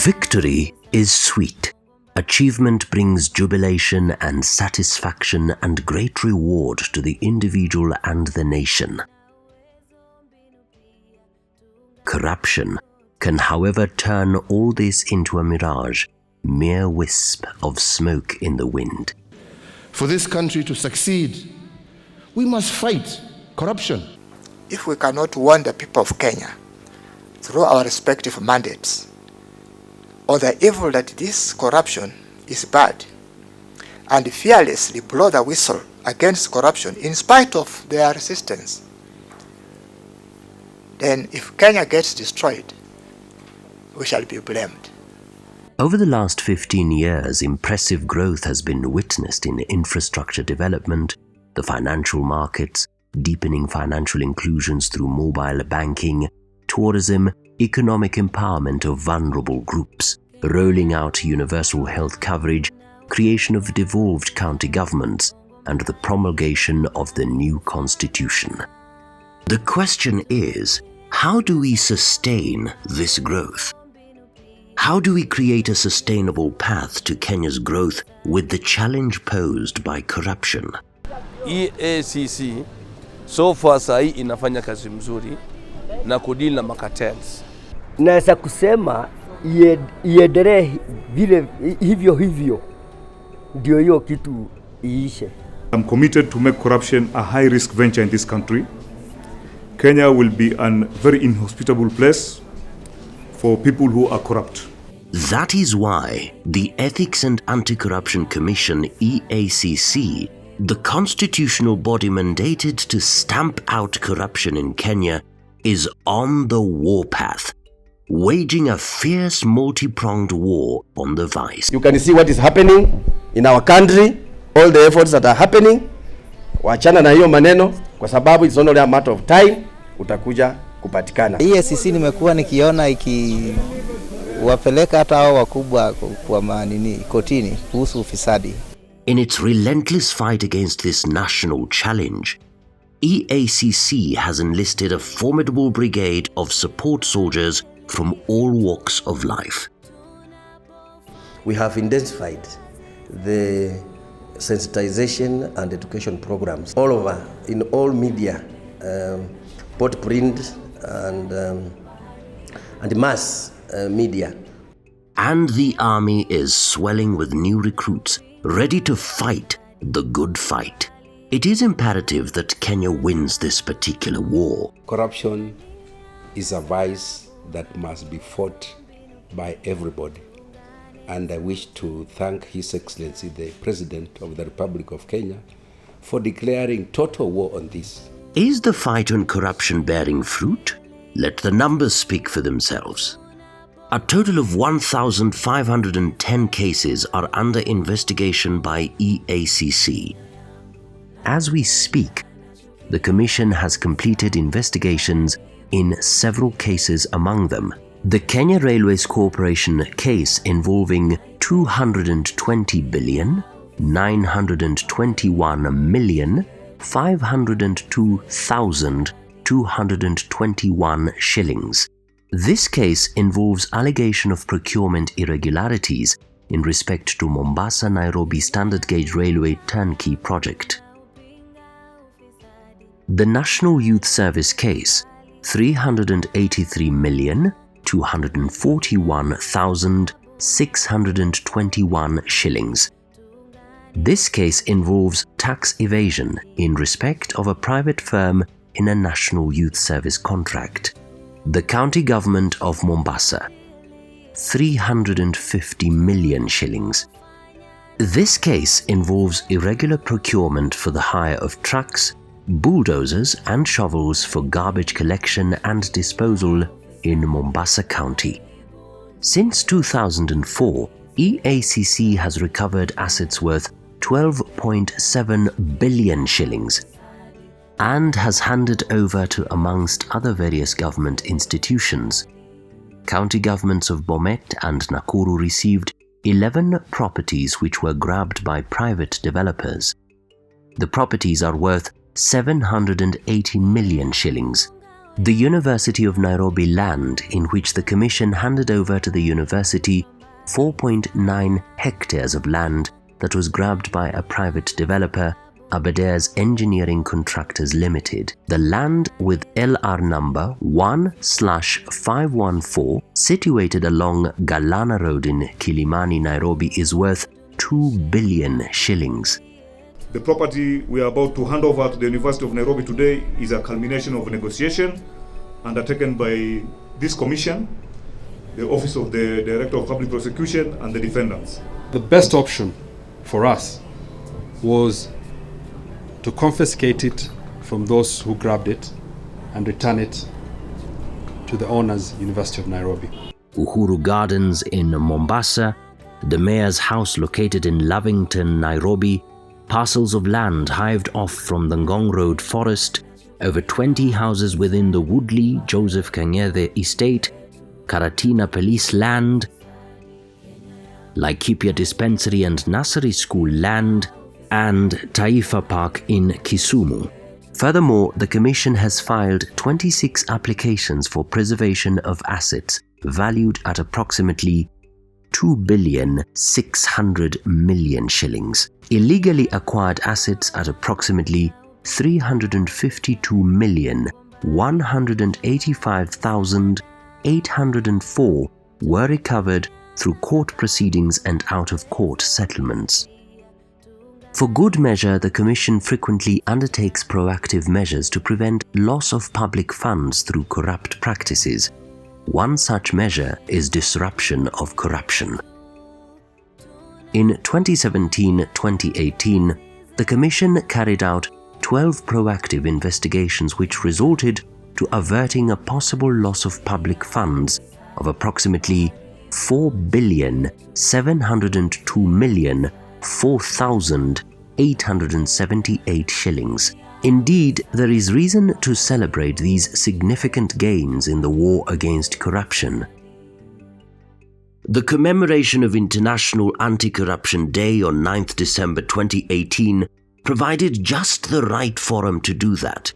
Victory is sweet. Achievement brings jubilation and satisfaction and great reward to the individual and the nation. Corruption can, however, turn all this into a mirage, mere wisp of smoke in the wind. For this country to succeed, we must fight corruption. If we cannot warn the people of Kenya through our respective mandates of the evil that this corruption is bad, and fearlessly blow the whistle against corruption in spite of their resistance, then if Kenya gets destroyed, we shall be blamed. Over the last 15 years, impressive growth has been witnessed in infrastructure development, the financial markets, deepening financial inclusions through mobile banking, tourism, economic empowerment of vulnerable groups, rolling out universal health coverage, creation of devolved county governments, and the promulgation of the new constitution. The question is, how do we sustain this growth? How do we create a sustainable path to Kenya's growth with the challenge posed by corruption? EACC so far sahi inafanya kazi mzuri na kudili na cartels. Naweza kusema iendelee vile hivyo ndio hiyo kitu iishe. I'm committed to make corruption a high risk venture in this country. Kenya will be a very inhospitable place for people who are corrupt. That is why the Ethics and Anti-Corruption Commission, EACC, the constitutional body mandated to stamp out corruption in Kenya, is on the warpath, waging a fierce multi-pronged war on the vice. You can see what is happening in our country, all the efforts that are happening. Wachana na hiyo maneno kwa sababu it's only a matter of time utakuja kupatikana. EACC nimekuwa nikiona ikiwapeleka hata hao wakubwa kwa kotini kuhusu ufisadi. In its relentless fight against this national challenge, EACC has enlisted a formidable brigade of support soldiers from all walks of life. We have intensified the sensitization and education programs all over in all media, both print and mass media. And the army is swelling with new recruits, ready to fight the good fight. It is imperative that Kenya wins this particular war. Corruption is a vice that must be fought by everybody. And I wish to thank His Excellency, the President of the Republic of Kenya, for declaring total war on this. Is the fight on corruption bearing fruit? Let the numbers speak for themselves. A total of 1,510 cases are under investigation by EACC. As we speak, the Commission has completed investigations in several cases, among them the Kenya Railways Corporation case involving 220,921,502,221 shillings. This case involves allegation of procurement irregularities in respect to Mombasa-Nairobi Standard Gauge Railway Turnkey project. The National Youth Service case, 383,241,621 shillings. This case involves tax evasion in respect of a private firm in a National Youth Service contract. The County Government of Mombasa, 350 million shillings. This case involves irregular procurement for the hire of trucks, bulldozers and shovels for garbage collection and disposal in Mombasa County. Since 2004, EACC has recovered assets worth 12.7 billion shillings and has handed over to, amongst other various government institutions. County governments of Bomet and Nakuru received 11 properties which were grabbed by private developers. The properties are worth 780 million shillings. The University of Nairobi land, in which the Commission handed over to the university 4.9 hectares of land that was grabbed by a private developer, Aberdairs Engineering Contractors Limited. The land, with LR number 1/514, situated along Galana Road in Kilimani, Nairobi, is worth 2 billion shillings. The property we are about to hand over to the University of Nairobi today is a culmination of a negotiation undertaken by this commission, the Office of the Director of Public Prosecution, and the defendants. The best option for us was to confiscate it from those who grabbed it and return it to the owners, University of Nairobi. Uhuru Gardens in Mombasa, the mayor's house located in Lavington, Nairobi, parcels of land hived off from the Ngong Road forest, over 20 houses within the Woodley Joseph Kanyethe estate, Karatina police land, Laikipia Dispensary and Nursery School land, and Taifa Park in Kisumu. Furthermore, the Commission has filed 26 applications for preservation of assets valued at approximately 2,600,000,000 shillings, illegally acquired assets at approximately 352,185,804 were recovered through court proceedings and out-of-court settlements. For good measure, the Commission frequently undertakes proactive measures to prevent loss of public funds through corrupt practices. One such measure is disruption of corruption. In 2017-2018, the Commission carried out 12 proactive investigations which resulted to averting a possible loss of public funds of approximately 4,702,004,878 shillings. Indeed, there is reason to celebrate these significant gains in the war against corruption. The commemoration of International Anti-Corruption Day on 9th December 2018 provided just the right forum to do that.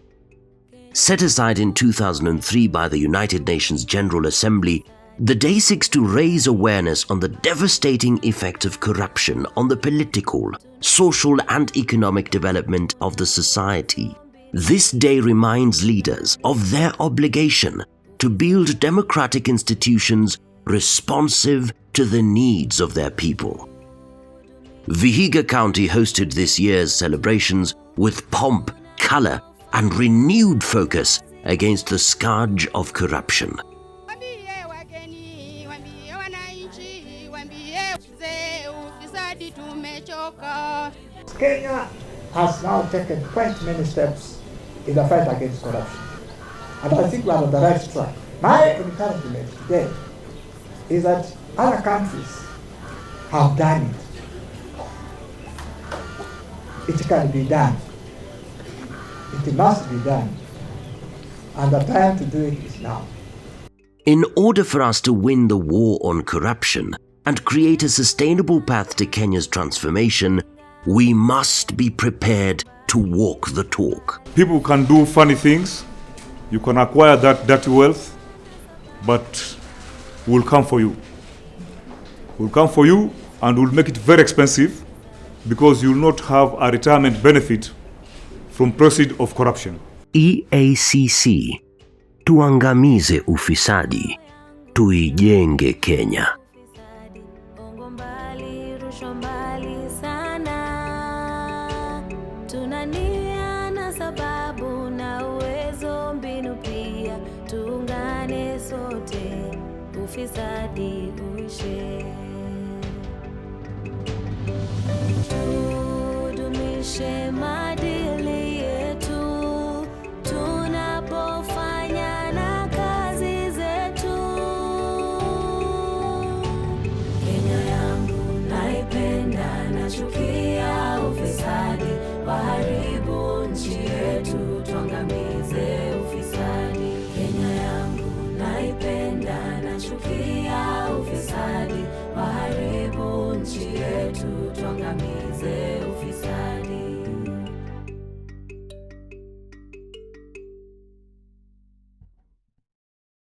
Set aside in 2003 by the United Nations General Assembly, the day seeks to raise awareness on the devastating effect of corruption on the political, social and economic development of the society. This day reminds leaders of their obligation to build democratic institutions responsive to the needs of their people. Vihiga County hosted this year's celebrations with pomp, color, and renewed focus against the scourge of corruption. Kenya has now taken quite many steps in the fight against corruption, and I think we are on the right track. My encouragement today is that other countries have done it. It can be done. It must be done. And the time to do it is now. In order for us to win the war on corruption and create a sustainable path to Kenya's transformation, we must be prepared to walk the talk. People can do funny things. You can acquire that dirty wealth, but we'll come for you. We'll come for you and we'll make it very expensive because you'll not have a retirement benefit from proceeds of corruption. EACC, tuangamize ufisadi, tuijenge Kenya. Tunania na sababu na uwezo, mbinu pia, tuungane sote, ufisadi uishe. Tudumishe